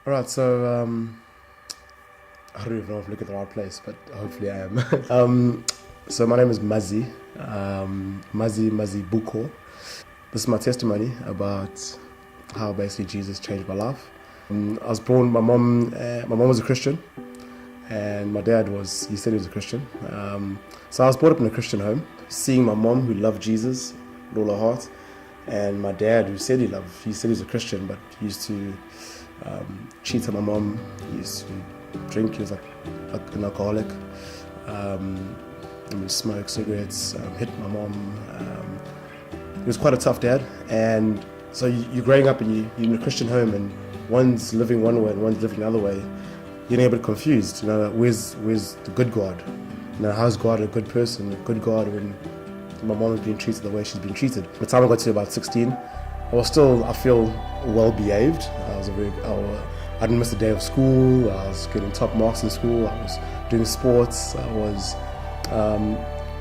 All right, so I don't even know if I'm looking at the right place, but hopefully I am. So my name is Mazi, Mazi Buko. This is my testimony about how basically Jesus changed my life. I was born. My mom was a Christian, and my dad he said he was a Christian. So I was brought up in a Christian home, seeing my mom who loved Jesus with all her heart, and my dad who said he said he was a Christian, but he used to cheat on my mom. He used to drink. He was like an alcoholic. He would smoke cigarettes, hit my mom. He was quite a tough dad, and so you're growing up and you're in a Christian home, and one's living one way and one's living the other way. You're getting a bit confused. You know, where's the good God? You know, how's God a good person, a good God when my mom is being treated the way she's been treated? By the time I got to about 16, I feel well behaved. I didn't miss a day of school. I was getting top marks in school. I was doing sports. I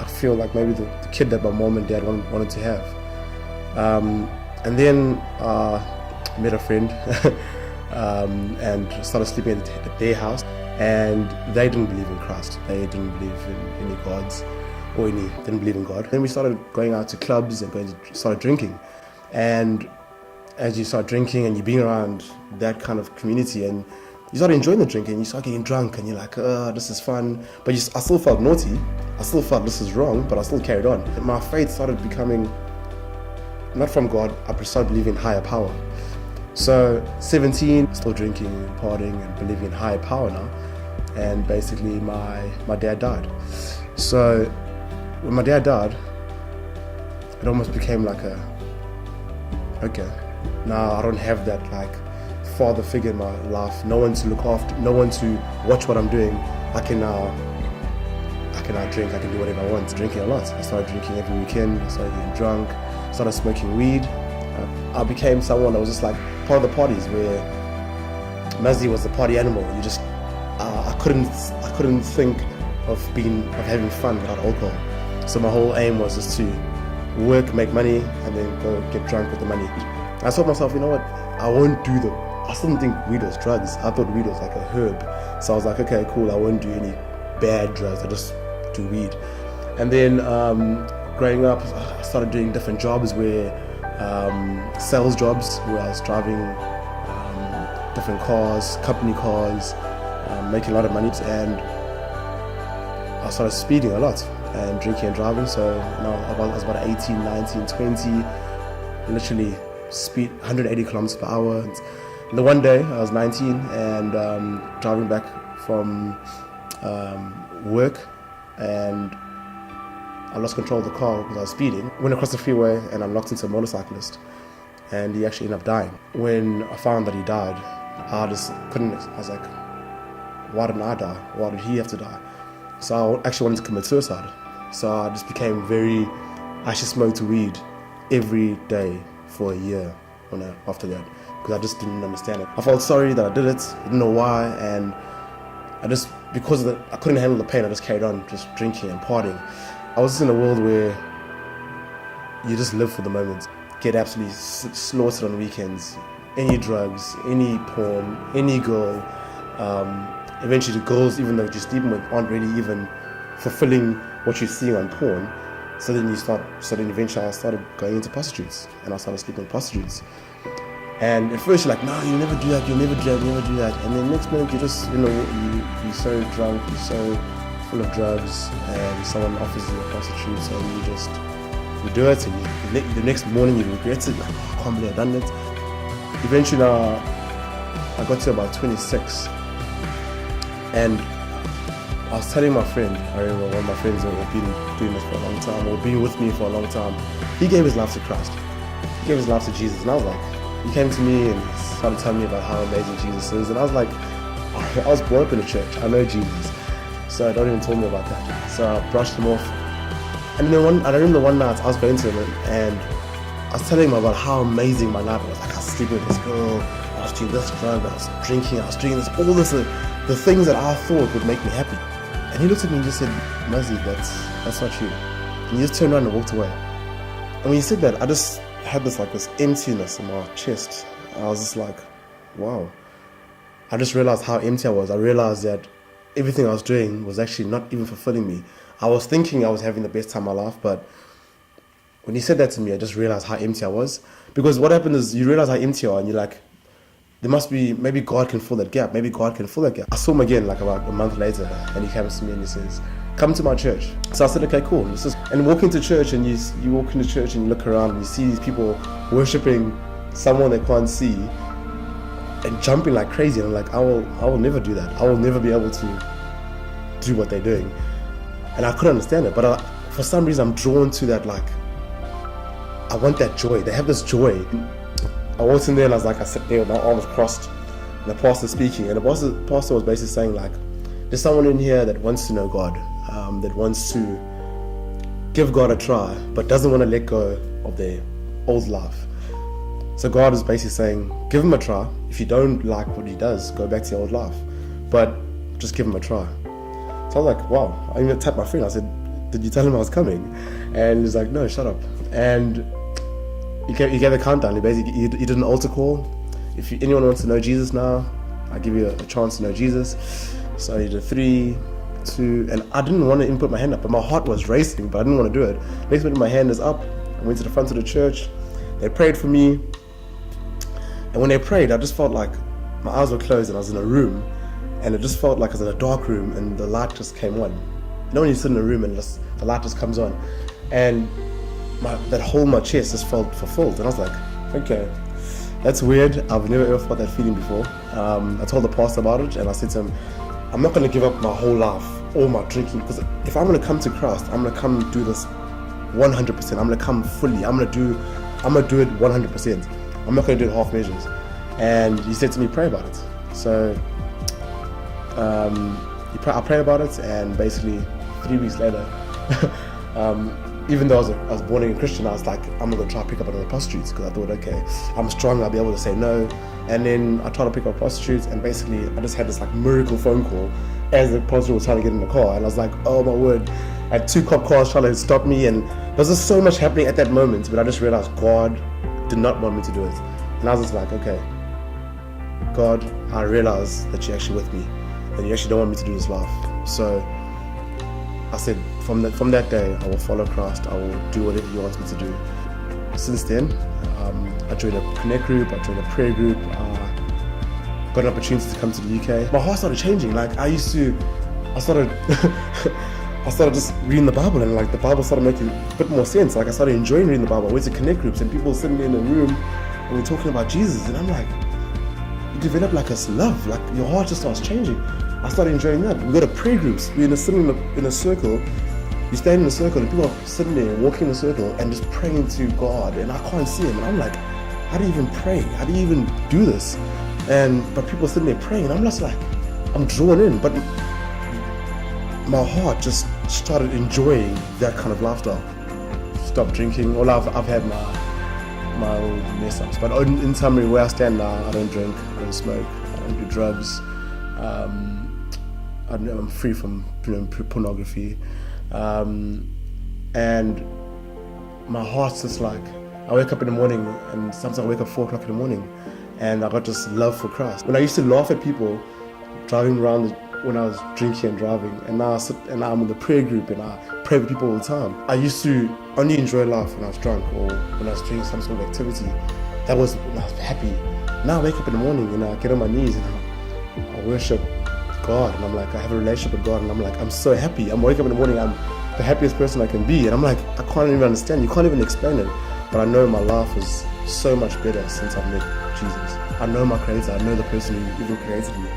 feel like maybe the kid that my mom and dad wanted to have. And then I met a friend and started sleeping at their house. And they didn't believe in Christ. They didn't believe in any gods didn't believe in God. Then we started going out to clubs and started drinking. And as you start drinking and you're being around that kind of community and you start enjoying the drinking, you start getting drunk and you're like, oh, this is fun. But I still felt naughty. I still felt this is wrong, but I still carried on. And my faith started becoming not from God. I started believing in higher power. So 17, still drinking and partying and believing in higher power now. And basically my dad died. So when my dad died, it almost became like okay, now I don't have that like father figure in my life, no one to look after, no one to watch what I'm doing. I can now drink, I can do whatever I want. Drinking a lot. I started drinking every weekend, I started getting drunk, started smoking weed. I became someone that was just like part of the parties where Mazi was the party animal. I couldn't think of having fun without alcohol. So my whole aim was just to work, make money, and then go get drunk with the money. I told myself, you know what, I still didn't think weed was drugs. I thought weed was like a herb. So I was like, okay, cool, I won't do any bad drugs, I just do weed. And then growing up, I started doing different jobs sales jobs where I was driving different cars, company cars, making a lot of money, and I started speeding a lot and drinking and driving. So now I was about 18, 19, 20, literally speed 180 kilometers per hour. And the one day I was 19 and driving back from work, and I lost control of the car because I was speeding. Went across the freeway and I knocked into a motorcyclist, and he actually ended up dying. When I found that he died, I was like, why didn't I die? Why did he have to die? So I actually wanted to commit suicide. So I just became I actually smoked weed every day for a year after that, because I just didn't understand it. I felt sorry that I did it, I didn't know why, and because I couldn't handle the pain, I just carried on just drinking and partying. I was just in a world where you just live for the moment, get absolutely slaughtered on weekends, any drugs, any porn, any girl. Eventually the girls, even though you're sleeping with, aren't really even fulfilling what you're seeing on porn. So then eventually I started going into prostitutes, and I started sleeping with prostitutes. And at first you're like, no, you'll never do that, you'll never do that. And then next minute you're so drunk, you're so full of drugs, and someone offers you a prostitute, so you do it, and the next morning you regret it, like, oh, I can't believe I've done it. Eventually I got to about 26, and I was telling my friend, I remember one of my friends who had been doing this for a long time, or been with me for a long time, he gave his life to Christ. He gave his life to Jesus, and I was like, he came to me and started telling me about how amazing Jesus is, and I was like, I was brought up in a church, I know Jesus, so don't even tell me about that. So I brushed him off. And then I remember one night I was going to him and I was telling him about how amazing my night was. Like, I was sleeping with this girl, I was doing this drug, I was drinking, I was doing this, all this, the things that I thought would make me happy. And he looked at me and just said, Mazi, that's not you. And he just turned around and walked away. And when he said that, I just had this emptiness in my chest. I was just like, wow. I just realized how empty I was. I realized that everything I was doing was actually not even fulfilling me. I was thinking I was having the best time of my life, but when he said that to me, I just realized how empty I was. Because what happened is you realize how empty you are, and you're like, there must be, maybe God can fill that gap. Maybe God can fill that gap. I saw him again like about a month later, and he comes to me and he says, come to my church. So I said, okay, cool. And walk into church, and you walk into church and you look around and you see these people worshiping someone they can't see and jumping like crazy. And I'm like, I will never do that. I will never be able to do what they're doing. And I couldn't understand it, but for some reason I'm drawn to that. Like, I want that joy. They have this joy. I walked in there and I was like, I sat there with my arms crossed, and the pastor speaking, and the pastor was basically saying like, there's someone in here that wants to know God, that wants to give God a try, but doesn't want to let go of their old life. So God is basically saying, give him a try. If you don't like what he does, go back to your old life, but just give him a try. So I was like, wow. I even tapped my friend. I said, did you tell him I was coming? And he's like, no, shut up. And he gave a countdown. He did an altar call. If anyone wants to know Jesus now, I give you a chance to know Jesus. So he did 3, 2, and I didn't want to even put my hand up, but my heart was racing, but I didn't want to do it. Next minute my hand is up. I went to the front of the church. They prayed for me. And when they prayed, I just felt like my eyes were closed and I was in a room, and it just felt like I was in a dark room and the light just came on. You know when you sit in a room and the light just comes on, and that hole in my chest just felt fulfilled. And I was like, okay, that's weird. I've never ever felt that feeling before. I told the pastor about it, and I said to him, I'm not going to give up my whole life, all my drinking, because if I'm going to come to Christ, I'm going to come do this 100%. I'm going to come fully. I'm going to do it 100%. I'm not going to do it half measures. And he said to me, pray about it. So I prayed about it, and basically 3 weeks later, even though I was born again Christian, I was like, I'm not going to try to pick up another prostitute, because I thought, okay, I'm strong, I'll be able to say no. And then I tried to pick up prostitutes, and basically I just had this like miracle phone call as the prostitute was trying to get in the car, and I was like, oh my word. I had 2 cop cars trying to stop me, and there was just so much happening at that moment, but I just realized God did not want me to do it. And I was just like, okay, God, I realize that you're actually with me, and you actually don't want me to do this life. So I said, from that day, I will follow Christ. I will do whatever he wants me to do. Since then, I joined a connect group, I joined a prayer group, got an opportunity to come to the UK. My heart started changing. Like I started just reading the Bible, and like the Bible started making a bit more sense. Like I started enjoying reading the Bible. I went to connect groups, and people sitting in a room, and we're talking about Jesus, and I'm like, you develop like this love, like your heart just starts changing. I started enjoying that. We go to prayer groups. We're sitting in a circle. You stand in a circle, and people are sitting there, walking in a circle, and just praying to God. And I can't see him. And I'm like, how do you even pray? How do you even do this? But people are sitting there praying, and I'm just like, I'm drawn in. But my heart just started enjoying that kind of lifestyle. Stopped drinking. Well, I've had my old mess ups. But in summary, where I stand now, I don't drink, I don't smoke, I don't do drugs. I'm free from pornography, and my heart's just like, I wake up in the morning, and sometimes I wake up 4 o'clock in the morning, and I got this love for Christ. When I used to laugh at people driving around when I was drinking and driving, and now I'm in the prayer group and I pray with people all the time. I used to only enjoy life when I was drunk or when I was doing some sort of activity. That was when I was happy. Now I wake up in the morning and I get on my knees and I worship God, and I'm like, I have a relationship with God, and I'm like, I'm so happy. I'm waking up in the morning, I'm the happiest person I can be, and I'm like, I can't even understand. You can't even explain it. But I know my life is so much better since I've met Jesus. I know my Creator. I know the person who even created me.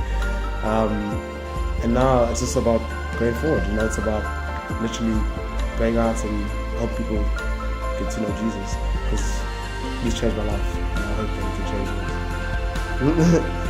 And now it's just about going forward. You know, it's about literally going out and help people get to know Jesus, because He's changed my life, and I hope that He can change yours.